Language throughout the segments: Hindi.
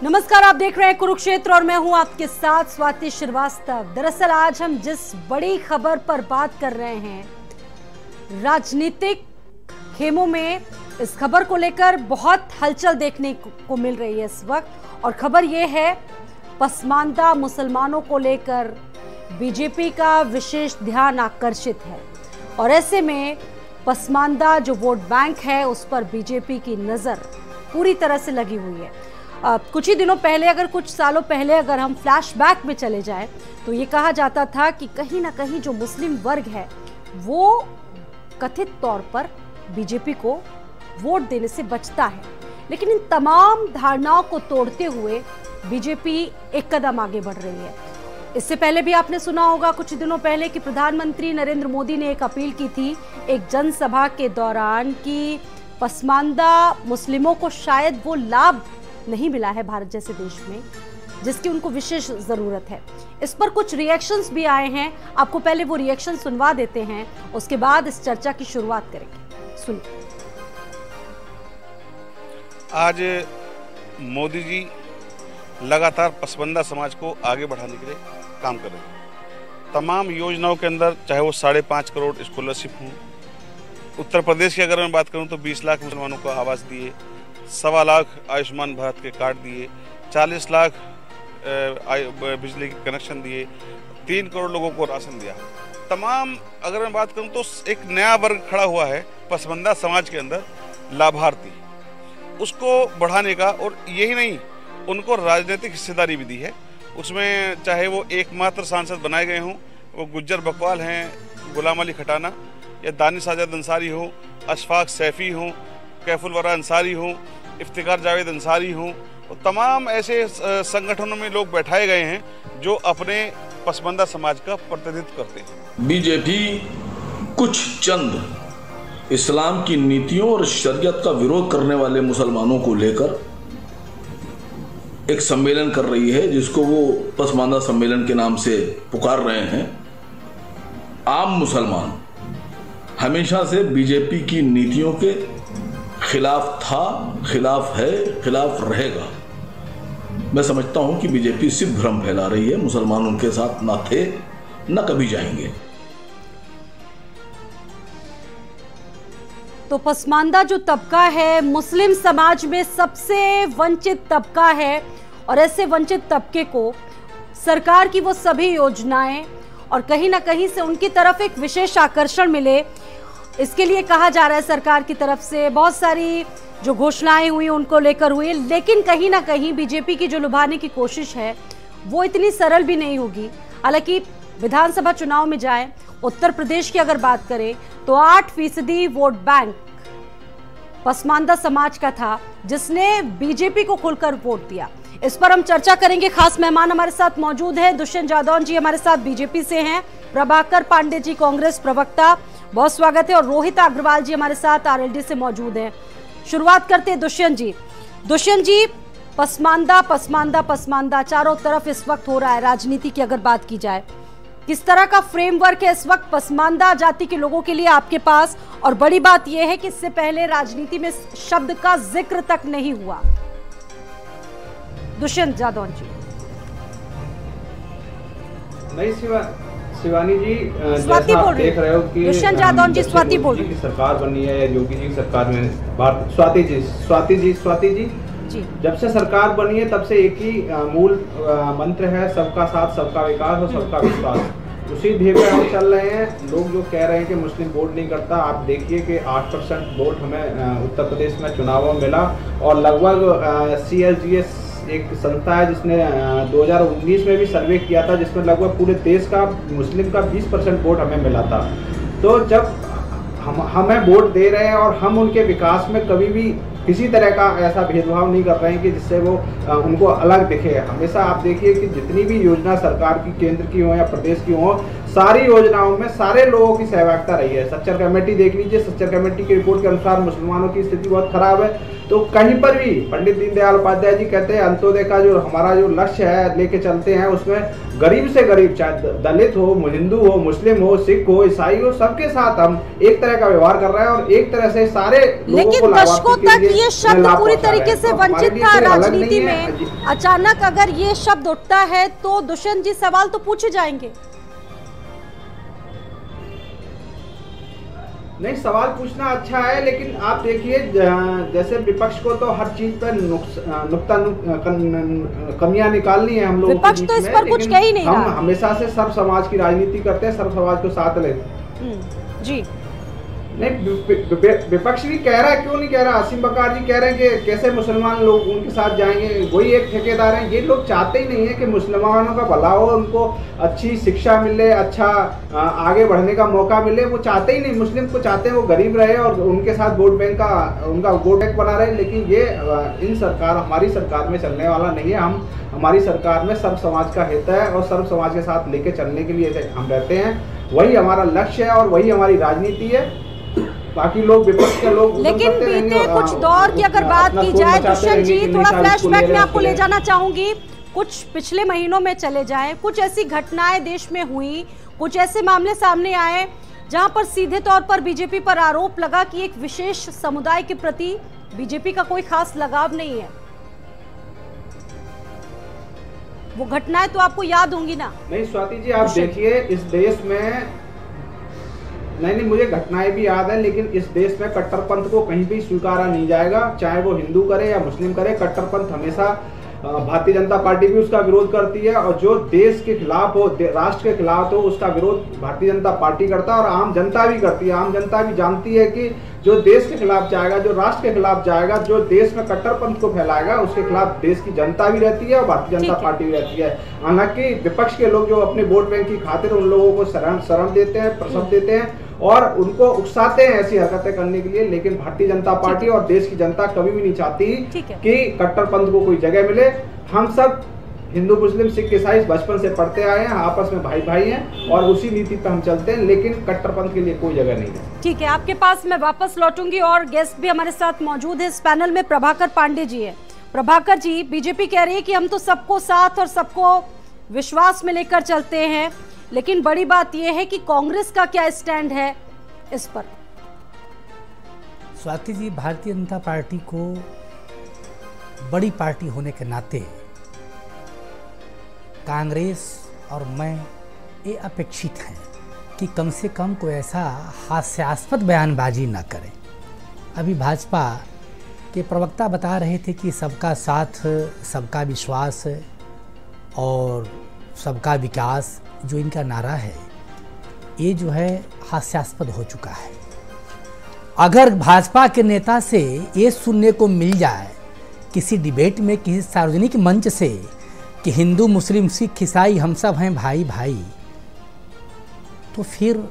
नमस्कार, आप देख रहे हैं कुरुक्षेत्र और मैं हूं आपके साथ स्वाति श्रीवास्तव। दरअसल आज हम जिस बड़ी खबर पर बात कर रहे हैं, राजनीतिक खेमों में इस खबर को लेकर बहुत हलचल देखने को मिल रही है इस वक्त। और खबर यह है, पसमानदा मुसलमानों को लेकर बीजेपी का विशेष ध्यान आकर्षित है और ऐसे में पसमानदा जो वोट बैंक है उस पर बीजेपी की नजर पूरी तरह से लगी हुई है। कुछ ही दिनों पहले, कुछ सालों पहले अगर हम फ्लैशबैक में चले जाएं तो ये कहा जाता था कि कहीं ना कहीं जो मुस्लिम वर्ग है वो कथित तौर पर बीजेपी को वोट देने से बचता है। लेकिन इन तमाम धारणाओं को तोड़ते हुए बीजेपी एक कदम आगे बढ़ रही है। इससे पहले भी आपने सुना होगा कुछ दिनों पहले कि प्रधानमंत्री नरेंद्र मोदी ने एक अपील की थी एक जनसभा के दौरान कि पसमानदा मुस्लिमों को शायद वो लाभ नहीं मिला है भारत जैसे देश में जिसकी उनको विशेष जरूरत है। इस पर कुछ रिएक्शंस भी आए हैं, आपको पहले वो रिएक्शन सुनवा देते हैं, उसके बाद इस चर्चा की शुरुआत करेंगे। सुनिए। आज मोदी जी लगातार पसमानदा समाज को आगे बढ़ाने के लिए काम कर रहे हैं। तमाम योजनाओं के अंदर, चाहे वो 5.5 करोड़ स्कॉलरशिप हो, उत्तर प्रदेश की अगर मैं बात करूं तो 20 लाख मुसलमानों को आवास दिए, 1.25 लाख आयुष्मान भारत के कार्ड दिए, 40 लाख बिजली के कनेक्शन दिए, 3 करोड़ लोगों को राशन दिया। तमाम अगर मैं बात करूं तो एक नया वर्ग खड़ा हुआ है पसमानदा समाज के अंदर, लाभार्थी, उसको बढ़ाने का। और यही नहीं, उनको राजनीतिक हिस्सेदारी भी दी है। उसमें चाहे वो एकमात्र सांसद बनाए गए हों, वो गुज्जर बकवाल हैं, गुलाम अली खटाना या दानिश आजाद अंसारी हो, अशफाक सैफी हो, कैफुल वरा अंसारी हो, इफ्तिकार जावेद अंसारी हो, और तमाम ऐसे संगठनों में लोग बैठाए गए हैं जो अपने पसमानदा समाज का प्रतिनिधित्व करते हैं। बीजेपी कुछ चंद इस्लाम की नीतियों और शरीयत का विरोध करने वाले मुसलमानों को लेकर एक सम्मेलन कर रही है जिसको वो पसमानदा सम्मेलन के नाम से पुकार रहे हैं। आम मुसलमान हमेशा से बीजेपी की नीतियों के खिलाफ था, खिलाफ है, खिलाफ रहेगा। मैं समझता हूं कि बीजेपी सिर्फ भ्रम फैला रही है, मुसलमान उनके साथ ना थे, ना कभी जाएंगे। तो पसमानदा जो तबका है मुस्लिम समाज में सबसे वंचित तबका है और ऐसे वंचित तबके को सरकार की वो सभी योजनाएं और कहीं ना कहीं से उनकी तरफ एक विशेष आकर्षण मिले, इसके लिए कहा जा रहा है सरकार की तरफ से बहुत सारी जो घोषणाएं हुई उनको लेकर हुई। लेकिन कहीं ना कहीं बीजेपी की जो लुभाने की कोशिश है वो इतनी सरल भी नहीं होगी। हालांकि विधानसभा चुनाव में जाएं, उत्तर प्रदेश की अगर बात करें तो 8% वोट बैंक पसमानदा समाज का था जिसने बीजेपी को खुलकर वोट दिया। इस पर हम चर्चा करेंगे। खास मेहमान हमारे साथ मौजूद हैं, दुष्यंत जादौन जी हमारे साथ बीजेपी से हैं, प्रभाकर पांडे जी कांग्रेस प्रवक्ता, बहुत स्वागत है, और रोहित अग्रवाल जी हमारे साथ आरएलडी से मौजूद हैं। शुरुआत करते हैं दुष्यंत जी। दुष्यंत जी, पसमानदा पसमानदा पसमानदा चारों तरफ इस वक्त हो रहा है। राजनीति की अगर बात की जाए, किस तरह का फ्रेमवर्क है इस वक्त पसमानदा जाति के लोगों के लिए आपके पास? और बड़ी बात यह है कि इससे पहले राजनीति में शब्द का जिक्र तक नहीं हुआ। दुष्यंत जादौन जी। नहीं शिवानी जी, स्वाति बोल रही देख रहे हो कि दुष्यंत जादौन जी, स्वाति बोल रही की सरकार बनी है, योगी जी की सरकार में स्वाति जी जब से सरकार बनी है तब से एक ही मूल मंत्र है, सबका साथ, सबका विकास और सबका विश्वास। उसी ध्येय पे हम चल रहे हैं। लोग जो कह रहे हैं कि मुस्लिम वोट नहीं करता, आप देखिए कि 8% वोट हमें उत्तर प्रदेश में चुनावों में मिला और लगभग CSGS एक संस्था है जिसने 2019 में भी सर्वे किया था जिसमें लगभग पूरे देश का मुस्लिम का 20% वोट हमें मिला था। तो जब हमें वोट दे रहे हैं और हम उनके विकास में कभी भी किसी तरह का ऐसा भेदभाव नहीं कर रहे हैं कि जिससे वो उनको अलग दिखे। हमेशा आप देखिए कि जितनी भी योजना सरकार की, केंद्र की हो या प्रदेश की हो, सारी योजनाओं में सारे लोगों की सहभागिता रही है। सच्चर कमेटी देख लीजिए, सच्चर कमेटी की रिपोर्ट के अनुसार मुसलमानों की स्थिति बहुत खराब है। तो कहीं पर भी पंडित दीनदयाल उपाध्याय जी कहते हैं अंत्योदय का जो हमारा जो लक्ष्य है लेके चलते हैं, उसमें गरीब से गरीब, चाहे दलित हो, हिंदू हो, मुस्लिम हो, सिख हो, ईसाई हो, सबके साथ हम एक तरह का व्यवहार कर रहे हैं और एक तरह से सारे लोगों को दशकों तक ये शब्द पूरी तरीके से वंचित था राजनीति में। अचानक अगर ये शब्द उठता है तो दुष्यंत जी सवाल तो पूछे जाएंगे। नहीं, सवाल पूछना अच्छा है, लेकिन आप देखिए जैसे विपक्ष को तो हर चीज पर नुक्ता कमियां निकालनी है हम लोग। विपक्ष तो इस पर कुछ कह ही नहीं रहा। हम हमेशा से सर्व समाज की राजनीति करते हैं, सर्व समाज को साथ लेते जी। नहीं, विपक्ष भी कह रहा है, क्यों नहीं कह रहा, असीम बकार जी कह रहे हैं कि कैसे मुसलमान लोग उनके साथ जाएंगे, वही एक ठेकेदार हैं। ये लोग चाहते ही नहीं है कि मुसलमानों का भला हो, उनको अच्छी शिक्षा मिले, अच्छा आगे बढ़ने का मौका मिले, वो चाहते ही नहीं। मुस्लिम को चाहते हैं वो गरीब रहे और उनके साथ वोट बैंक का उनका वोट बैंक बना रहे। लेकिन ये इन सरकार, हमारी सरकार में चलने वाला नहीं है। हमारी सरकार में सर्व समाज का हित है और सर्व समाज के साथ लेके चलने के लिए हम रहते हैं। वही हमारा लक्ष्य है और वही हमारी राजनीति है। बाकी लोग, विपक्ष के लोग, लेकिन बीते कुछ दौर की अगर बात की जाए दुष्यंत जी, थोड़ा फ्लैशबैक में आपको ले जाना चाहूंगी। कुछ पिछले महीनों में चले जाएं, कुछ ऐसी घटनाएं देश में हुई, कुछ ऐसे मामले सामने आए जहां पर सीधे तौर पर बीजेपी पर आरोप लगा कि एक विशेष समुदाय के प्रति बीजेपी का कोई खास लगाव नहीं है। वो घटनाएं तो आपको याद होंगी ना? नहीं स्वाति जी, आप देखिए इस देश में, नहीं मुझे घटनाएं भी याद है, लेकिन इस देश में कट्टरपंथ को कहीं भी स्वीकारा नहीं जाएगा, चाहे वो हिंदू करे या मुस्लिम करे। कट्टरपंथ हमेशा, भारतीय जनता पार्टी भी उसका विरोध करती है और जो देश के खिलाफ हो, राष्ट्र के खिलाफ हो, उसका विरोध भारतीय जनता पार्टी करता है और आम जनता भी करती है। आम जनता भी जानती है कि जो देश के खिलाफ जाएगा, जो राष्ट्र के खिलाफ जाएगा, जो देश में कट्टरपंथ को फैलाएगा, उसके खिलाफ देश की जनता भी रहती है और भारतीय जनता पार्टी भी रहती है। हालांकि विपक्ष के लोग जो अपने वोट बैंक की खातिर उन लोगों को शरण देते हैं, प्रसव देते हैं और उनको उकसाते हैं ऐसी हरकतें करने के लिए। लेकिन भारतीय जनता पार्टी और देश की जनता कभी भी नहीं चाहती कि कट्टरपंथ को कोई जगह मिले। हम सब हिंदू, मुस्लिम, सिख, ईसाई बचपन से पढ़ते आए हैं, आपस में भाई भाई हैं और उसी नीति पर हम चलते हैं, लेकिन कट्टरपंथ के लिए कोई जगह नहीं है। ठीक है, आपके पास मैं वापस लौटूंगी और गेस्ट भी हमारे साथ मौजूद है। इस पैनल में प्रभाकर पांडे जी है। प्रभाकर जी, बीजेपी कह रही है कि हम तो सबको साथ और सबको विश्वास में लेकर चलते हैं, लेकिन बड़ी बात यह है कि कांग्रेस का क्या स्टैंड है इस पर? स्वाति जी, भारतीय जनता पार्टी को बड़ी पार्टी होने के नाते कांग्रेस और मैं ये अपेक्षित हैं कि कम से कम कोई ऐसा हास्यास्पद बयानबाजी न करें। अभी भाजपा के प्रवक्ता बता रहे थे कि सबका साथ, सबका विश्वास और सबका विकास, जो इनका नारा है, ये जो है हास्यास्पद हो चुका है। अगर भाजपा के नेता से ये सुनने को मिल जाए किसी डिबेट में, किसी सार्वजनिक मंच से कि हिंदू, मुस्लिम, सिख, ईसाई हम सब हैं भाई भाई, तो फिर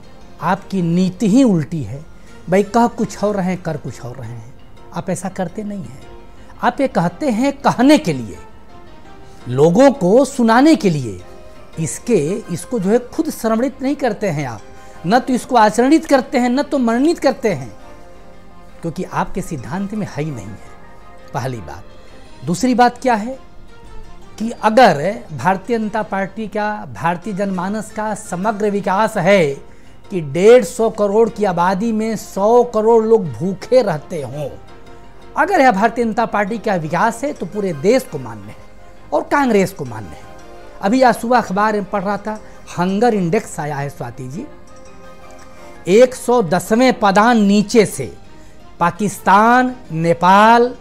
आपकी नीति ही उल्टी है। भाई कह कुछ और रहे हैं, कर कुछ और रहे हैं। आप ऐसा करते नहीं हैं। आप ये कहते हैं कहने के लिए, लोगों को सुनाने के लिए। इसको जो है खुद श्रवणित नहीं करते हैं आप, न तो इसको आचरणित करते हैं, न तो मननित करते हैं, क्योंकि आपके सिद्धांत में है ही नहीं है, पहली बात। दूसरी बात क्या है कि अगर भारतीय जनता पार्टी का, भारतीय जनमानस का समग्र विकास है कि 150 करोड़ की आबादी में 100 करोड़ लोग भूखे रहते हों, अगर यह भारतीय जनता पार्टी का विकास है तो पूरे देश को मान्य है और कांग्रेस को मान्य है। अभी आज सुबह अखबार में पढ़ रहा था, हंगर इंडेक्स आया है स्वाति जी, 110वें पदान नीचे से पाकिस्तान, नेपाल,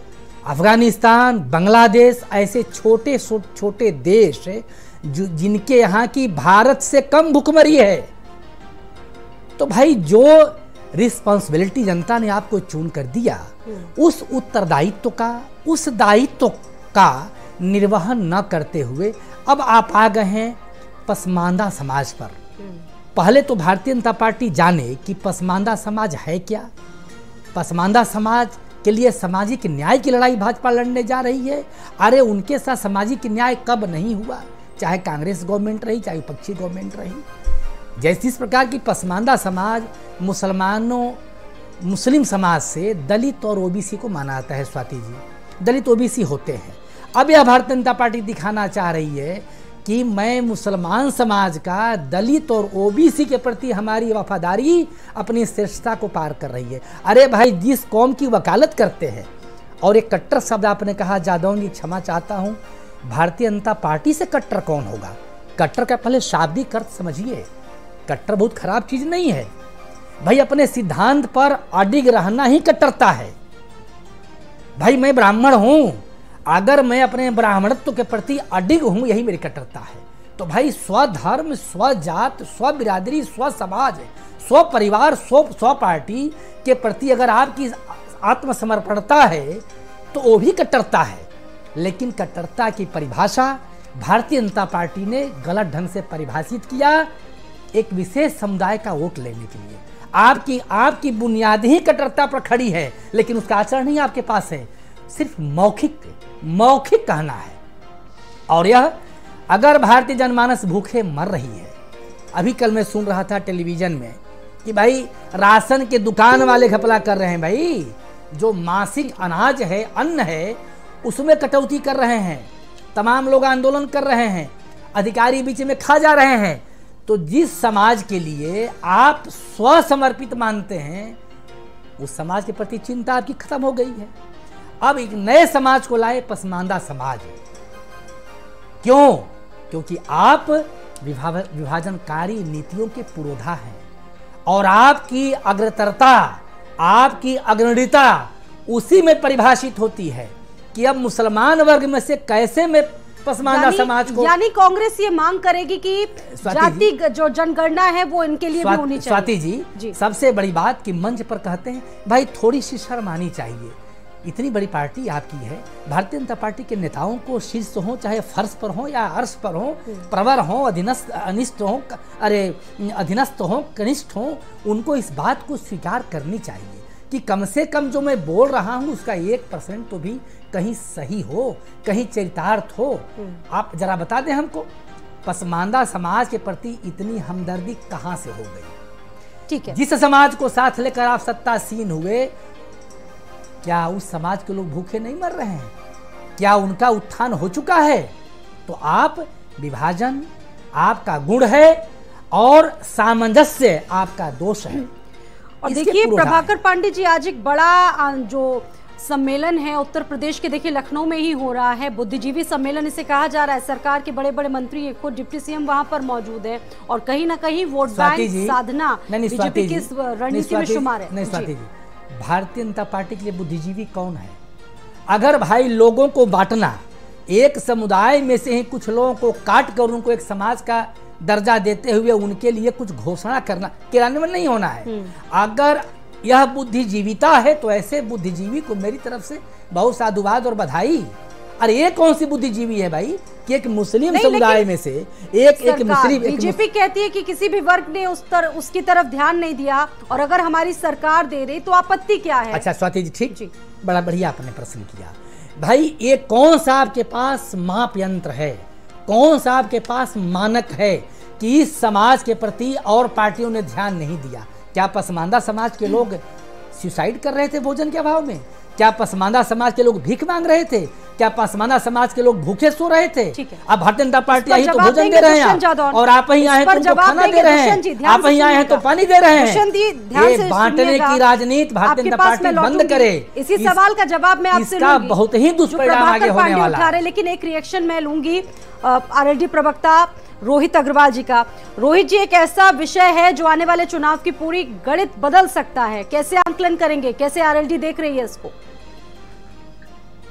अफगानिस्तान, बांग्लादेश, ऐसे छोटे छोटे देश जिनके यहाँ की भारत से कम भुखमरी है। तो भाई जो रिस्पॉन्सिबिलिटी जनता ने आपको चुन कर दिया, उस उत्तरदायित्व का, उस दायित्व का निर्वहन न करते हुए अब आप आ गए हैं पसमानदा समाज पर। पहले तो भारतीय जनता पार्टी जाने कि पसमानदा समाज है क्या। पसमानदा समाज के लिए सामाजिक न्याय की लड़ाई भाजपा लड़ने जा रही है। अरे उनके साथ सामाजिक न्याय कब नहीं हुआ, चाहे कांग्रेस गवर्नमेंट रही, चाहे विपक्षी गवर्नमेंट रही। जैसे इस प्रकार की पसमानदा समाज मुस्लिम समाज से दलित और ओबीसी को माना जाता है स्वाति जी, दलित ओबीसी होते हैं। अब यह भारतीय जनता पार्टी दिखाना चाह रही है कि मैं मुसलमान समाज का दलित और ओबीसी के प्रति हमारी वफादारी अपनी श्रेष्ठता को पार कर रही है। अरे भाई, जिस कौम की वकालत करते हैं, और एक कट्टर शब्द आपने कहा, जादौन जी क्षमा चाहता हूँ, भारतीय जनता पार्टी से कट्टर कौन होगा? कट्टर का पहले शाब्दिक अर्थ समझिए। कट्टर बहुत खराब चीज नहीं है भाई, अपने सिद्धांत पर अडिग रहना ही कट्टरता है। भाई मैं ब्राह्मण हूं, अगर मैं अपने ब्राह्मणत्व के प्रति अडिग हूं, यही मेरी कट्टरता है। तो भाई स्वधर्म, स्वजात, स्व बिरादरी, स्व समाज, स्व परिवार, स्व पार्टी के प्रति अगर आपकी आत्मसमर्पणता है तो वो भी कट्टरता है। लेकिन कट्टरता की परिभाषा भारतीय जनता पार्टी ने गलत ढंग से परिभाषित किया, एक विशेष समुदाय का वोट लेने के लिए। आपकी बुनियाद ही कट्टरता पर खड़ी है, लेकिन उसका आचरण ही आपके पास है, सिर्फ मौखिक कहना है। और यह अगर भारतीय जनमानस भूखे मर रही है, अभी कल मैं सुन रहा था टेलीविजन में कि भाई राशन के दुकान वाले घपला कर रहे हैं, भाई जो मासिक अनाज है, अन्न है, उसमें कटौती कर रहे हैं, तमाम लोग आंदोलन कर रहे हैं, अधिकारी बीच में खा जा रहे हैं। तो जिस समाज के लिए आप स्वसमर्पित मानते हैं, उस समाज के प्रति चिंता आपकी खत्म हो गई है। अब एक नए समाज को लाए, पसमानदा समाज। क्यों? क्योंकि आप विभाजनकारी नीतियों के पुरोधा हैं और आपकी अग्रतरता, आपकी अग्रणीयता उसी में परिभाषित होती है कि अब मुसलमान वर्ग में से कैसे मैं पसमानदा समाज को, यानी कांग्रेस ये मांग करेगी कि जाति जो जनगणना है वो इनके लिए भी होनी चाहिए। स्वाति जी, सबसे बड़ी बात कि मंच पर कहते हैं भाई थोड़ी सी शर्म आनी चाहिए, इतनी बड़ी पार्टी आपकी है। भारतीय जनता पार्टी के नेताओं को शीर्ष हो, चाहे फर्श पर हो या अर्श पर हो, प्रवर हो, अधीनस्थ हो, अधीनस्थ हो, कनिष्ठ हो, उनको इस बात को स्वीकार करनी चाहिए कि कम से कम जो मैं बोल रहा हूं उसका 1% तो भी कहीं सही हो, कहीं चरितार्थ हो। आप जरा बता दें हमको, पसमानदा समाज के प्रति इतनी हमदर्दी कहां से हो गई? ठीक है, जिस समाज को साथ लेकर आप सत्तासीन हुए, क्या उस समाज के लोग भूखे नहीं मर रहे हैं? क्या उनका उत्थान हो चुका है? तो आप विभाजन आपका गुण है और सामंजस्य आपका दोष है। और देखिए प्रभाकर पांडे जी, आज एक बड़ा जो सम्मेलन है उत्तर प्रदेश के, देखिए लखनऊ में ही हो रहा है, बुद्धिजीवी सम्मेलन इसे कहा जा रहा है। सरकार के बड़े बड़े मंत्री, खुद डिप्टी सीएम वहां पर मौजूद है और कहीं ना कहीं वोट बैंक साधना बीजेपी की रणनीति में शुमार है। नहीं स्वाति जी, भारतीय जनता पार्टी के लिए बुद्धिजीवी कौन है? अगर भाई लोगों को बांटना, एक समुदाय में से ही कुछ लोगों को काट कर उनको एक समाज का दर्जा देते हुए उनके लिए कुछ घोषणा करना, क्रियान्वयन नहीं होना है। अगर यह बुद्धिजीविता है तो ऐसे बुद्धिजीवी को मेरी तरफ से बहुत साधुवाद और बधाई। अरे ये कौन सी बुद्धिजीवी है भाई कि एक मुस्लिम समुदाय में से एक मुस्लिम, बीजेपी कहती है कि किसी भी वर्ग ने उसकी तरफ ध्यान नहीं दिया और अगर हमारी सरकार दे रही तो आपत्ति क्या है? अच्छा स्वाति जी, ठीक, बड़ा बढ़िया आपने प्रश्न किया। भाई ये कौन सा आपके पास माप यंत्र है, कौन सा आपके पास मानक है कि इस समाज के प्रति और पार्टियों ने ध्यान नहीं दिया? क्या पसमानदा समाज के लोग सुसाइड कर रहे थे भोजन के अभाव में? क्या पसमानदा समाज के लोग भीख मांग रहे थे? क्या पसमानदा समाज के लोग भूखे सो रहे थे? अब भारतीय जनता पार्टी आई तो भोजन दे रहे हैं और आप ही आए तो खाना दे रहे हैं, आप ही आए हैं तो पानी दे रहे हैं। ये बांटने की राजनीति भारतीय जनता पार्टी बंद करे। इसी सवाल का जवाब मैं आपसे इसका बहुत ही दुष्परिणाम आगे होने वाला है। लेकिन एक रिएक्शन मैं लूंगी आरएलडी प्रवक्ता रोहित अग्रवाल जी का। रोहित जी, एक ऐसा विषय है जो आने वाले चुनाव की पूरी गणित बदल सकता है, कैसे आंकलन करेंगे, कैसे आरएलडी देख रही है इसको?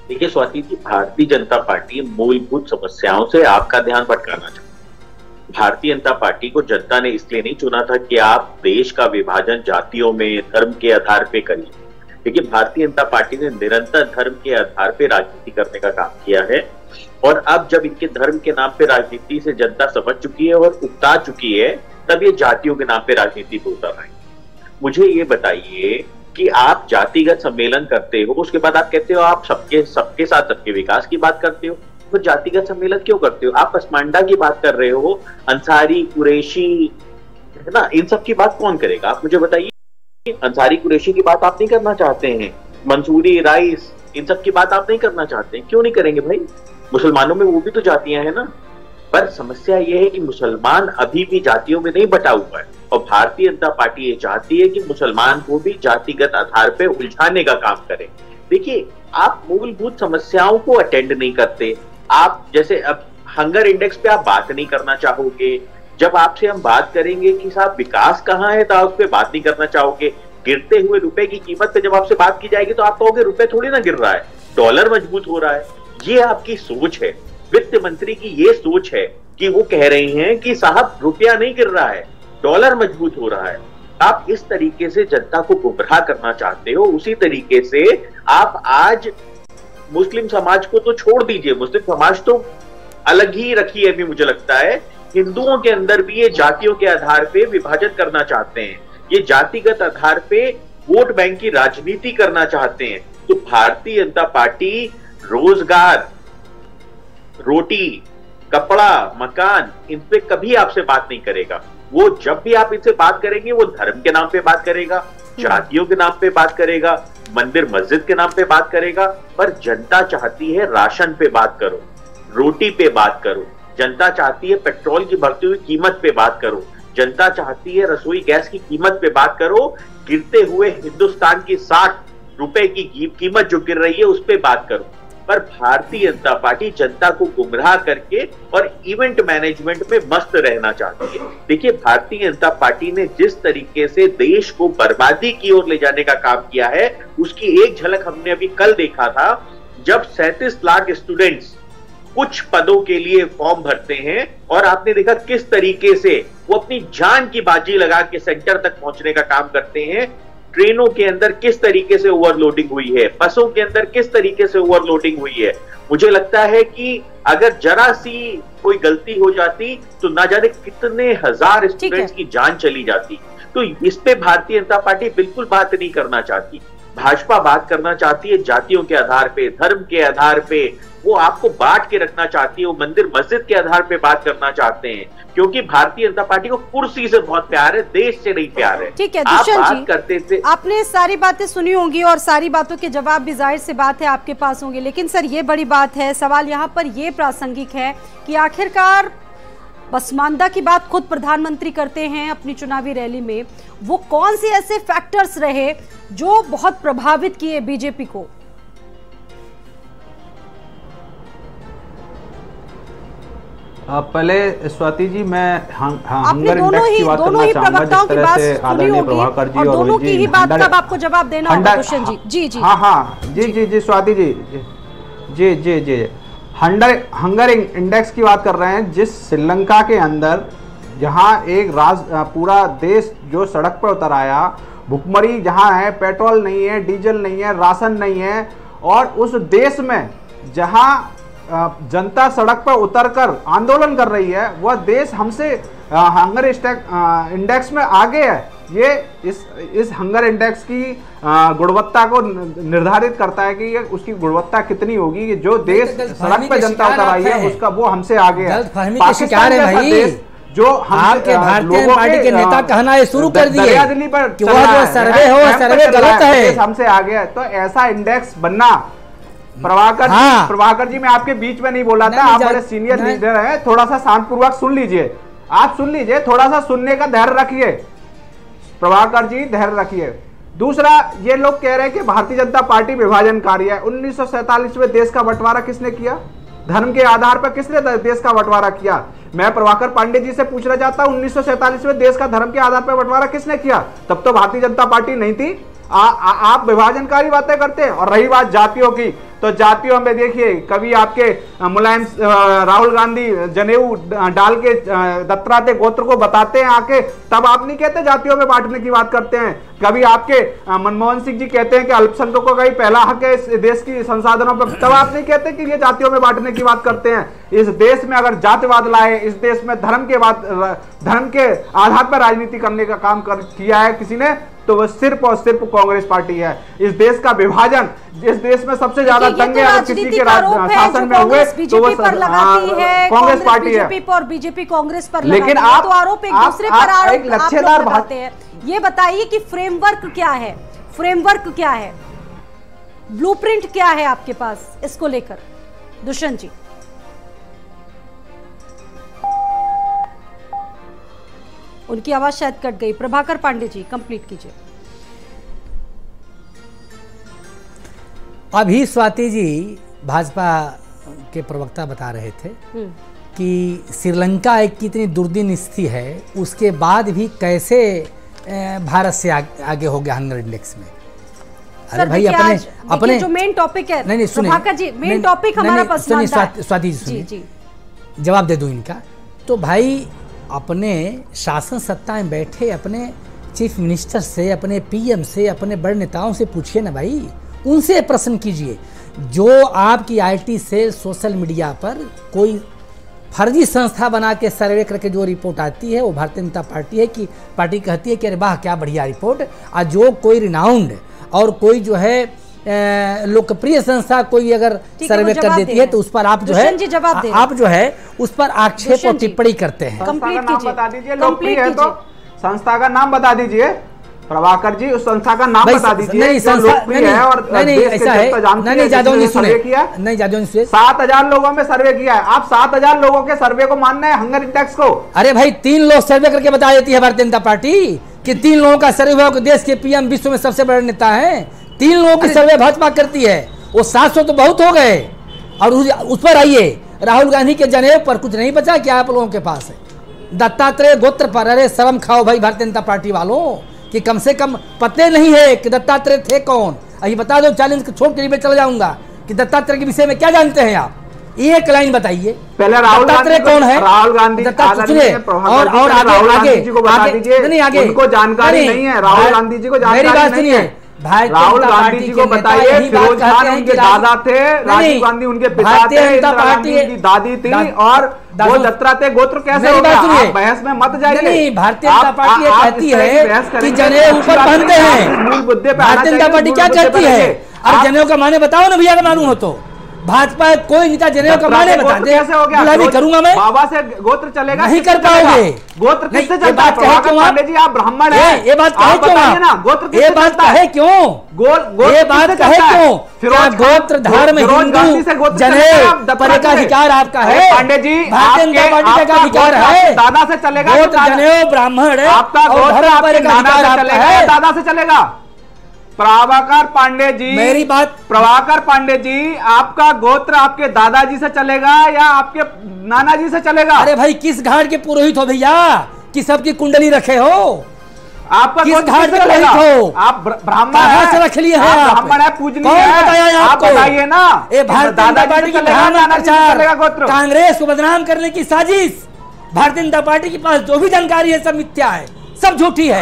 देखिए स्वाति जी, भारतीय जनता पार्टी मूलभूत समस्याओं से आपका ध्यान भटकाना चाहती है। भारतीय जनता पार्टी को जनता ने इसलिए नहीं चुना था कि आप देश का विभाजन जातियों में, धर्म के आधार पे करिए। देखिए भारतीय जनता पार्टी ने निरंतर धर्म के आधार पे राजनीति करने का काम किया है और अब जब इनके धर्म के नाम पे राजनीति से जनता समझ चुकी है और उकता चुकी है, तब ये जातियों के नाम पे राजनीति को उतर रहे हैं। मुझे ये बताइए कि आप जातिगत सम्मेलन करते हो, उसके बाद आप कहते हो आप सबके साथ सबके विकास की बात करते हो, तो जातिगत सम्मेलन क्यों करते हो? आप पसमांडा की बात कर रहे हो, अंसारी, कुरैशी, है ना, इन सब की बात कौन करेगा? आप मुझे बताइए। अंसारी कुरैशी की बात आप नहीं करना चाहते हैं, मंसूरी, राइस, इन सब की बात आप नहीं करना चाहते हैं, क्यों नहीं करेंगे भाई? मुसलमानों में वो भी तो जातियां हैं ना। पर समस्या ये है कि मुसलमान अभी भी जातियों में नहीं बटा हुआ है, और भारतीय जनता पार्टी ये चाहती है कि मुसलमान को भी जातिगत आधार पे उलझाने का काम करे। देखिए, आप मूलभूत समस्याओं को अटेंड नहीं करते। आप जैसे अब हंगर इंडेक्स पे आप बात नहीं करना चाहोगे, जब आपसे हम बात करेंगे कि साहब विकास कहाँ है तो आप उस पर बात नहीं करना चाहोगे। गिरते हुए रुपए की कीमत पे जब आपसे बात की जाएगी तो आप कहोगे रुपए थोड़ी ना गिर रहा है, डॉलर मजबूत हो रहा है। ये आपकी सोच है, वित्त मंत्री की ये सोच है कि वो कह रहे हैं कि साहब रुपया नहीं गिर रहा है, डॉलर मजबूत हो रहा है। आप इस तरीके से जनता को गुमराह करना चाहते हो। उसी तरीके से आप आज मुस्लिम समाज को तो छोड़ दीजिए, मुस्लिम समाज तो अलग ही रखी है, अभी मुझे लगता है हिंदुओं के अंदर भी ये जातियों के आधार पे विभाजन करना चाहते हैं, ये जातिगत आधार पे वोट बैंक की राजनीति करना चाहते हैं। तो भारतीय जनता पार्टी रोजगार, रोटी, कपड़ा, मकान, इन पे कभी आपसे बात नहीं करेगा। वो जब भी आप इनसे बात करेंगे वो धर्म के नाम पे बात करेगा, जातियों के नाम पे बात करेगा, मंदिर मस्जिद के नाम पे बात करेगा। पर जनता चाहती है राशन पे बात करो, रोटी पे बात करो, जनता चाहती है पेट्रोल की बढ़ती हुई कीमत पे बात करो, जनता चाहती है रसोई गैस की कीमत पे बात करो, गिरते हुए हिंदुस्तान की 60 रुपए की कीमत जो गिर रही है उस पे बात करो। पर भारतीय जनता पार्टी जनता को गुमराह करके और इवेंट मैनेजमेंट में मस्त रहना चाहती है। देखिए, भारतीय जनता पार्टी ने जिस तरीके से देश को बर्बादी की ओर ले जाने का काम किया है, उसकी एक झलक हमने अभी कल देखा था, जब 37 लाख स्टूडेंट्स कुछ पदों के लिए फॉर्म भरते हैं और आपने देखा किस तरीके से वो अपनी जान की बाजी लगा के सेंटर तक पहुंचने का काम करते हैं। ट्रेनों के अंदर किस तरीके से ओवरलोडिंग हुई है, बसों के अंदर किस तरीके से ओवरलोडिंग हुई है। मुझे लगता है कि अगर जरा सी कोई गलती हो जाती तो ना जाने कितने हजार स्टूडेंट्स की जान चली जाती। तो इस पे भारतीय जनता पार्टी बिल्कुल बात नहीं करना चाहती। भाजपा बात करना चाहती है जातियों के आधार पे, धर्म के आधार पे, वो आपको बांट के रखना चाहती है, वो मंदिर मस्जिद के आधार पे बात करना चाहते हैं, क्योंकि भारतीय जनता पार्टी को कुर्सी से बहुत प्यार है, देश से नहीं प्यार है। ठीक है, आप बात करते थे, आपने सारी बातें सुनी होंगी और सारी बातों के जवाब भी जाहिर सी बात है आपके पास होंगे। लेकिन सर, ये बड़ी बात है, सवाल यहाँ पर ये प्रासंगिक है कि आखिरकार पसमानदा की बात खुद प्रधानमंत्री करते हैं अपनी चुनावी रैली में, वो कौन से ऐसे फैक्टर्स रहे जो बहुत प्रभावित किए बीजेपी को? पहले स्वाति जी, मैं हंगर इंडेक्स की बात करना चाहूंगा, जिस तरह से आदरणीय प्रभाकर जी और दोनों की ही बात का आपको जवाब देना होगा दुष्यंत जी। जी जी जी स्वाति जी हंगर इंडेक्स की बात कर रहे हैं। जिस श्रीलंका के अंदर जहां एक पूरा देश जो सड़क पर उतर आया, भुखमरी जहां है, पेट्रोल नहीं है, डीजल नहीं है, राशन नहीं है, और उस देश में जहां जनता सड़क पर उतरकर आंदोलन कर रही है, वह देश हमसे हंगर इंडेक्स में आगे है। ये इस हंगर इंडेक्स की गुणवत्ता को निर्धारित करता है कि ये उसकी गुणवत्ता कितनी होगी। कि जो देश सड़क पर जनता उतर आई है उसका वो हमसे आगे है। पाकिस्तान जैसा देश जो आपके भारतीय पार्टी के नेता कहना ये शुरू कर दिए कि वह जो सर्वे हो सर्वे गलत है, हमसे आगे है। तो ऐसा इंडेक्स बनना, प्रभाकर जी मैं आपके बीच में नहीं बोला था, आप बड़े सीनियर लीडर हैं, थोड़ा सा शांतपूर्वक सुन लीजिए, आप सुन लीजिए, थोड़ा सा सुनने का धैर्य रखिए प्रभाकर जी, धैर्य रखिए। दूसरा, ये लोग कह रहे हैं कि भारतीय जनता पार्टी विभाजनकारी है। 1947 में देश का बंटवारा किसने किया? धर्म के आधार पर किसने देश का बंटवारा किया? मैं प्रभाकर पांडे जी से पूछना चाहता हूं, 1947 में देश का धर्म के आधार पर बंटवारा किसने किया? तब तो भारतीय जनता पार्टी नहीं थी। आप विभाजनकारी बातें करते हैं। और रही बात जातियों की, तो जातियों में देखिए, कभी आपके मुलायम राहुल गांधी जनेऊ डाल के दत्तराते गोत्र को बताते हैं आके, तब आप नहीं कहते जातियों में बांटने की बात करते हैं। कभी आपके मनमोहन सिंह जी कहते हैं कि अल्पसंख्यकों का ही पहला हक है इस देश की संसाधनों पर, तब आप नहीं कहते कि ये जातियों में बांटने की बात करते हैं। इस देश में अगर जातिवाद लाए, इस देश में धर्म के आधार पर राजनीति करने का काम किया है किसी ने, तो वो सिर्फ और सिर्फ कांग्रेस पार्टी है। इस देश का विभाजन, जिस देश में सबसे ज्यादा दंगे अगर किसी के शासन में हुए तो वो कांग्रेस पार्टी है और बीजेपी कांग्रेस पर। लेकिन आप तो आरोप एक दूसरे पर एक लच्छेदार लगाते हैं। ये बताइए कि फ्रेमवर्क क्या है, फ्रेमवर्क क्या है, ब्लूप्रिंट क्या है आपके पास इसको लेकर? दुष्यंत जी। उनकी आवाज शायद कट गई। प्रभाकर पांडे जी कंप्लीट कीजिए। अभी स्वाति जी भाजपा के प्रवक्ता बता रहे थे कि श्रीलंका एक कितनी दुर्दिन स्थिति है, उसके बाद भी कैसे भारत से आगे हो गया हंगर इंडेक्स में। अरे भाई अपने जो मेन टॉपिक है, नहीं प्रभाकर जी, मेन टॉपिक हमारा पसंदीदा है। स्वाति जी सुनिए, जवाब दे दूं इनका। तो भाई अपने शासन सत्ता में बैठे अपने चीफ मिनिस्टर से, अपने पीएम से, अपने बड़े नेताओं से पूछिए ना भाई, उनसे प्रश्न कीजिए। जो आपकी आईटी सेल सोशल मीडिया पर कोई फर्जी संस्था बना के सर्वे करके जो रिपोर्ट आती है वो भारतीय जनता पार्टी है कि पार्टी कहती है कि अरे वाह क्या बढ़िया रिपोर्ट। और जो कोई रिनाउंड और कोई जो है लोकप्रिय संस्था कोई अगर सर्वे कर देती है तो उस पर आप जो है उस पर आक्षेप और टिप्पणी करते हैं। संस्था का नाम बता दीजिए, लोकप्रिय है तो संस्था का नाम बता दीजिए। प्रभाकर जी उस संस्था का नाम बता दीजिए। नहीं लोकप्रिय है और नहीं ऐसा है, नहीं जादव ने सुने किया, नहीं जादव ने सुने 7000 लोगों में सर्वे किया है। आप 7000 लोगों के सर्वे को मानना है हंगर इंडेक्स को? अरे भाई 3 लोग सर्वे करके बता देती है भारतीय जनता पार्टी कि 3 लोगों का सर्वे हो, देश के पीएम विश्व में सबसे बड़े नेता है, 3 लोगों की सर्वे भाजपा करती है। वो 700 तो बहुत हो गए। और उस पर आइए, राहुल गांधी के जनेऊ पर कुछ नहीं बचा क्या आप लोगों के पास है? दत्तात्रेय गोत्र पर, अरे शर्म खाओ भाई भारतीय जनता पार्टी वालों कि कम से कम पते नहीं है कि दत्तात्रेय थे कौन। अभी बता दो, चैलेंज छोड़ के लिए चला जाऊंगा कि दत्तात्रेय के विषय में क्या जानते हैं आप, एक लाइन बताइए। पहले राहुल दत्तात्रेय कौन है? राहुल गांधी और आगे उनको जानकारी नहीं है। राहुल गांधी जी को जानकारी नहीं है। राहुल गांधी जी को बताइए, फिरोज खान उनके दादा थे, राजीव गांधी उनके पिता थे, इंदिरा गांधी उनकी दादी थी, और वो दत्तात्रेय गोत्र कैसे हो गया? आप बहस में मत जाइए। नहीं, भारतीय जनता पार्टी कहती है कि जनेऊ ऊपर बांधते हैं। मूल मुद्दे पे भारतीय जनता पार्टी क्या कहती है? अरे जनेऊ का माने बताओ ना भैया, अगर मालूम हो तो। भाजपा कोई नेता जनेऊ का माने बता दे, कैसे हो गया? गुलामी करूंगा मैं। बाबा से गोत्र चलेगा? नहीं कर पाओगे। गोत्र किससे चलता है? पांडे जी आप ब्राह्मण हैं, ये बात कहे क्यों ना? गोत्र ये बात कहे क्यों? ये बात कहे क्यों? गोत्र धर्म हिंदू जनेऊ पर का अधिकार आपका है। पांडे जी भारतीय जनता पार्टी का अधिकार है। दादा से चलेगा? गोत्र जनेऊ ब्राह्मण है, आपका गोत्र आपके नाना से चलेगा, दादा से चलेगा? प्रभाकर पांडे जी, मेरी बात, प्रभाकर पांडे जी, आपका गोत्र आपके दादाजी से चलेगा या आपके नाना जी से चलेगा? अरे भाई किस घाट के पुरोहित हो भैया कि सबकी कुंडली रखे हो? आपका किस घाट पे पुरोहित हो? आप ब्राह्मण से रख लिए हैं? ब्राह्मण है, पूजनीय है, आप बताइए ना। ये भारतीय जनता पार्टी की प्रचार, कांग्रेस को बदनाम करने की साजिश। भारतीय जनता पार्टी के पास जो भी जानकारी है सब मिथ्या है, सब झूठी है।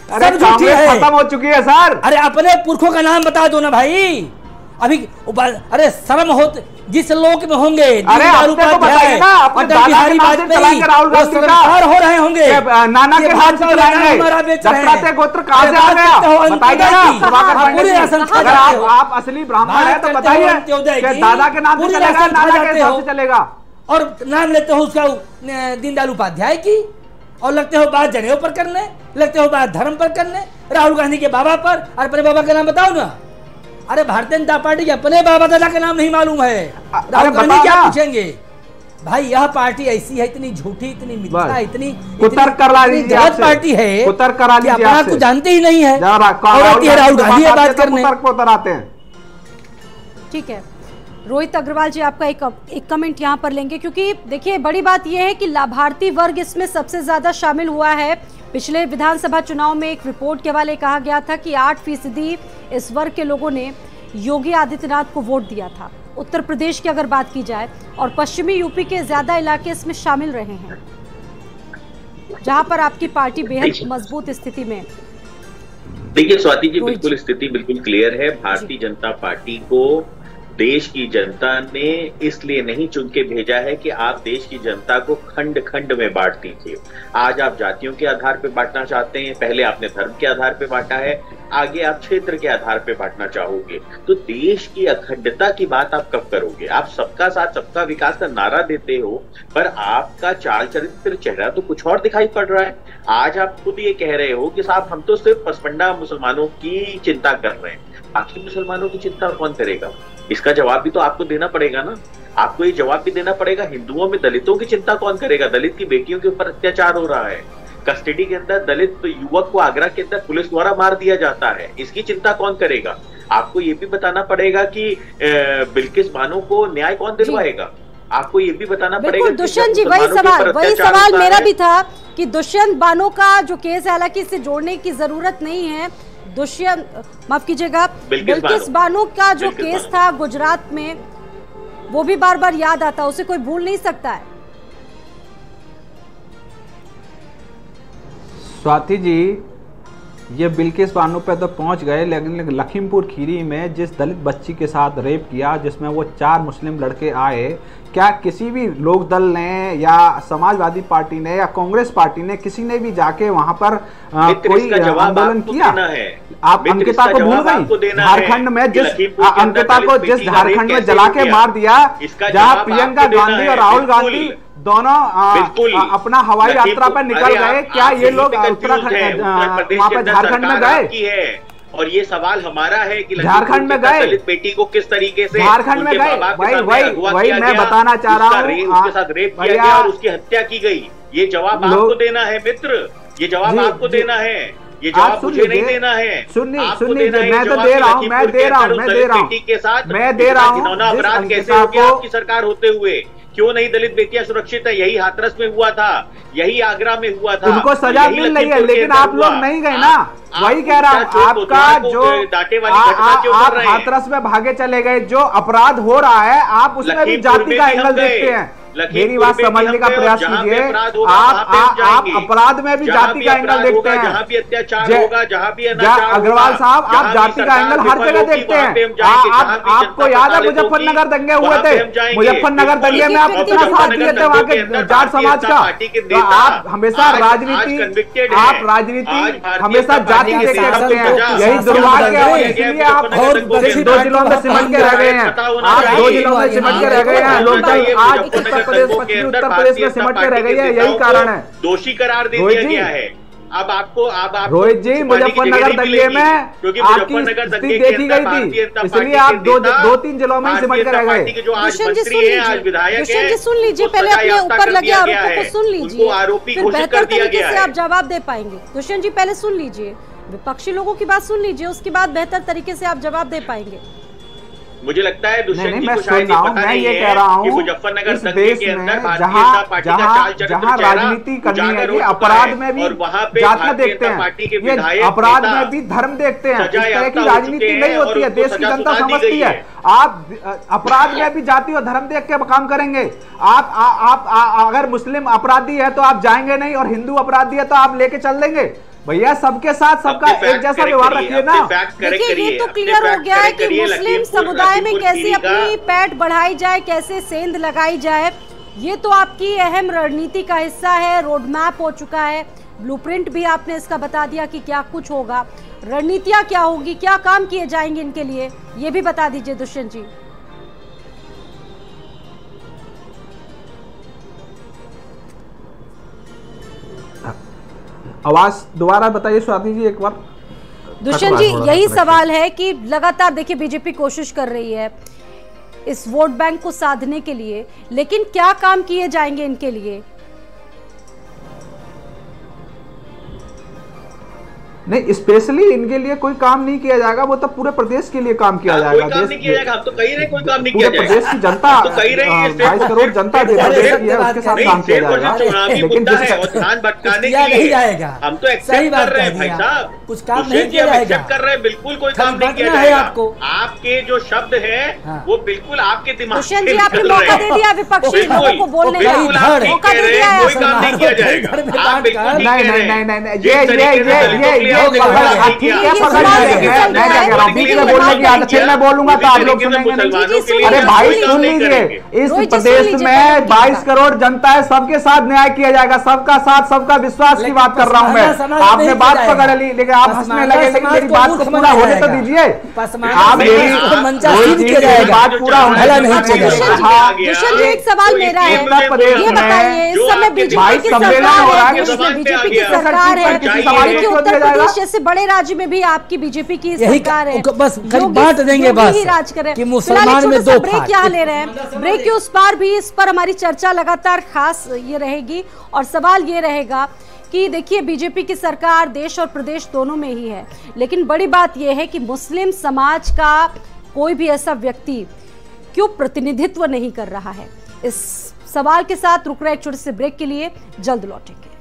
अरे कांग्रेस खत्म हो चुकी है सर। अरे अपने पुरखों का नाम बता दो ना भाई। अभी अरे शर्म हो जिस लोक में होंगे, अटल बिहारी वाजपेयी हो रहे होंगे, नाना के नाम से दत्तात्रेय गोत्र कहां से आ गया बताइए ना। अगर आप असली ब्राह्मण है तो बताइए दादा के नाम से चलेगा, नाना के नाम से चलेगा? और नाम लेते हो उसका दीनदयाल उपाध्याय की, और लगते हो बात जनेऊ पर करने, लगते हो बात धर्म पर करने, राहुल गांधी के बाबा पर। और अपने बाबा का नाम बताओ ना। अरे भारतीय जनता पार्टी के अपने बाबा दादा का नाम नहीं मालूम है, राहुल गांधी क्या पूछेंगे? भाई यह पार्टी ऐसी है, इतनी झूठी, इतनी मिथ्या, इतनी गलत पार्टी है कि अपना कुछ जानते ही नहीं है और आती है राहुल गांधी बात करने। ठीक है, रोहित अग्रवाल जी आपका एक कमेंट यहाँ पर लेंगे, क्योंकि देखिए बड़ी बात यह है कि लाभार्थी वर्ग इसमें सबसे ज्यादा शामिल हुआ है। पिछले विधानसभा चुनाव में एक रिपोर्ट के हवाले कहा गया था कि 8% इस वर्ग के लोगों ने योगी आदित्यनाथ को वोट दिया था। उत्तर प्रदेश की अगर बात की जाए और पश्चिमी यूपी के ज्यादा इलाके इसमें शामिल रहे हैं, जहां पर आपकी पार्टी बेहद मजबूत स्थिति में। देखिए स्वाति जी, बिल्कुल स्थिति बिल्कुल क्लियर है। भारतीय जनता पार्टी को देश की जनता ने इसलिए नहीं चुन के भेजा है कि आप देश की जनता को खंड खंड में बांट दीजिए। आज आप जातियों के आधार पर बांटना चाहते हैं, पहले आपने धर्म के आधार पर बांटा है, आगे आप क्षेत्र के आधार पर बांटना चाहोगे। तो देश की अखंडता की बात आप कब करोगे? आप सबका साथ सबका विकास का नारा देते हो, पर आपका चाल चरित्र चेहरा तो कुछ और दिखाई पड़ रहा है। आज आप खुद ये कह रहे हो कि साहब हम तो सिर्फ पसमंडा मुसलमानों की चिंता कर रहे हैं, बाकी मुसलमानों की चिंता कौन करेगा? इसका जवाब भी तो आपको देना पड़ेगा ना। आपको ये जवाब भी देना पड़ेगा, हिंदुओं में दलितों की चिंता कौन करेगा? दलित की बेटियों के ऊपर अत्याचार हो रहा है, कस्टडी के अंदर दलित युवक को आगरा के अंदर पुलिस द्वारा मार दिया जाता है, इसकी चिंता कौन करेगा? आपको ये भी बताना पड़ेगा कि बिल्किस बानो को न्याय कौन दिलवाएगा? आपको ये भी बताना पड़ेगा। दुष्यंत जी, वही सवाल मेरा भी था कि दुष्यंत बानो का जो केस है, हालांकि इसे जोड़ने की जरूरत नहीं है, दुष्यंत माफ कीजिएगा बिल्किस बानो का जो केस था गुजरात में, वो भी बार बार याद आता, उसे कोई भूल नहीं सकता है। स्वाति जी, ये बिल्किस बानो पे तो पहुंच गए, लेकिन लखीमपुर खीरी में जिस दलित बच्ची के साथ रेप किया, जिसमें वो 4 मुस्लिम लड़के आए, क्या किसी भी लोक दल ने या समाजवादी पार्टी ने या कांग्रेस पार्टी ने किसी ने भी जाके वहां पर कोई आंदोलन किया? आप अंकिता को भूल गई? झारखंड में जिस अंकिता को जिस झारखंड में जला के मार दिया, जहां प्रियंका गांधी और राहुल गांधी दोनों अपना हवाई यात्रा पर निकल गए, क्या ये लोग उत्तराखंड वहां पर झारखंड में गए? और ये सवाल हमारा है कि झारखंड में गए दलित बेटी को किस तरीके से झारखंड में गए? वही मैं बताना चाह रहा हूँ, उसके साथ रेप किया गया और उसकी हत्या की गई। ये जवाब आपको देना है मित्र, ये जवाब आपको देना है, ये जवाब मुझे नहीं देना है। सुनिए, मैं तो दे रहा हूँ, मैं दे रहा हूँ। अपराध कैसे हो गया आपकी सरकार होते हुए? क्यों नहीं दलित बेटियां सुरक्षित है? यही हाथरस में हुआ था, यही आगरा में हुआ था, उनको सजा मिल रही है, लेकिन आप लोग नहीं गए ना। वही कह रहा हूँ, आपका जो आप हाथरस में भागे चले गए, जो अपराध हो रहा है आप उसमें भी जाति का एंगल देखते हैं। मेरी बात समझने का प्रयास कीजिए। आप अपराध में भी जाति का एंगल देखते हैं। जहाँ भी अत्याचार होगा, जहाँ भी अग्रवाल साहब, आप जाति का एंगल हर जगह देखते हैं। आपको याद है मुजफ्फरनगर दंगे हुए थे? मुजफ्फरनगर दंगे में आप कितना साथ दिए थे वहाँ के जाट समाज का? आप हमेशा राजनीति हमेशा जाति देख के करते हैं, यही दुर्भाग्य है। इसलिए आप 2 जिलों में सिमट के रह गए हैं, आप 2 जिलों में सिमट के रह गए हैं। लोकतंत्र आज उत्तर प्रदेश में सिमट के रह गई है, यही कारण है। दोषी करार दे दिया गया है। अब आपको रोहित जी, मुजफ्फरनगर दंगे में आपकी स्थिति देखी गई थी, इसलिए आप 2-3 जिलों में सिमट के रह गए। दुष्यंत जी सुन लीजिए, पहले अपने ऊपर लगे आरोपों को सुन लीजिए, फिर बेहतर तरीके से आप जवाब दे पाएंगे। दुष्यंत जी पहले सुन लीजिए, विपक्षी लोगों की बात सुन लीजिए, उसके बाद बेहतर तरीके से आप जवाब दे पाएंगे। मुझे लगता है दुष्यंत जी मैं को शायद सुन रहा हूँ, मैं ये कह रहा हूँ, मुजफ्फरनगर इस देश में जहाँ राजनीति करनी है, ये अपराध में भी जात देखते हैं, ये अपराध में भी धर्म देखते हैं। इस तरह की राजनीति नहीं होती है, देश की जनता समझती है। आप अपराध में भी जाति और धर्म देख के काम करेंगे। आप अगर मुस्लिम अपराधी है तो आप जाएंगे नहीं, और हिंदू अपराधी है तो आप लेके चल देंगे। भैया सबके साथ सबका एक जैसा व्यवहार रखिए ना। देखिए, ये तो क्लियर हो गया है कि मुस्लिम समुदाय में कैसे अपनी पैठ बढ़ाई जाए, कैसे सेंध लगाई जाए, ये तो आपकी अहम रणनीति का हिस्सा है, रोड मैप हो चुका है, ब्लूप्रिंट भी आपने इसका बता दिया कि क्या कुछ होगा, रणनीतियां क्या होगी, क्या काम किए जाएंगे इनके लिए, ये भी बता दीजिए दुष्यंत जी। आवाज दोबारा बताइए स्वाति जी एक बार। दुष्यंत जी, यही सवाल है कि लगातार देखिए बीजेपी कोशिश कर रही है इस वोट बैंक को साधने के लिए, लेकिन क्या काम किए जाएंगे इनके लिए? नहीं, स्पेशली इनके लिए कोई काम नहीं किया जाएगा, वो तो पूरे प्रदेश के लिए काम किया जाएगा। कोई काम नहीं किया जाएगा, हम तो कह रहे कोई काम नहीं किया जाएगा। प्रदेश की जनता, 22 करोड़ जनता जो प्रदेश की है, उसके साथ काम किया जाएगा। लेकिन ध्यान भटकाने के लिए हम तो एक्सेप्ट कर रहे हैं भाई साहब, कुछ काम नहीं किया जाएगा, कर रहे हैं, बिल्कुल कोई काम नहीं किया जाएगा। आपके जो शब्द है वो बिल्कुल आपके दिमाग से आपने मौका दे दिया विपक्षी लोगों को बोलने का, मौका दे दिया, कोई काम नहीं किया जाएगा। आप बिल्कुल नहीं, मैं बोलूंगा तो आप लोग सुनेंगे। अरे भाई सुन लीजिए, इस प्रदेश में 22 करोड़ जनता है, सबके साथ न्याय किया जाएगा, सबका साथ सबका विश्वास की बात कर रहा हूँ मैं। आपने बात पकड़ ली लेकिन आप हंसने लगे, लेकिन मेरी बात को पूरा होने तो दीजिए। आप मेरी बात पूरा होने नहीं। एक सवाल मेरा है, ये बताइए इस समय बीजेपी की सरकार है, देखिए उत्तर प्रदेश जैसे बड़े राज्य में भी आपकी बीजेपी की सरकार है, बस बांट देंगे बस राज करें कि मुसलमान में दो ब्रेक यहाँ ले रहे हैं, ब्रेक के उस पार भी इस पर हमारी चर्चा लगातार खास ये रहेगी। और सवाल ये रहेगा कि देखिए बीजेपी की सरकार देश और प्रदेश दोनों में ही है, लेकिन बड़ी बात यह है कि मुस्लिम समाज का कोई भी ऐसा व्यक्ति क्यों प्रतिनिधित्व नहीं कर रहा है। इस सवाल के साथ रुक रहे एक छोटे से ब्रेक के लिए, जल्द लौटेंगे।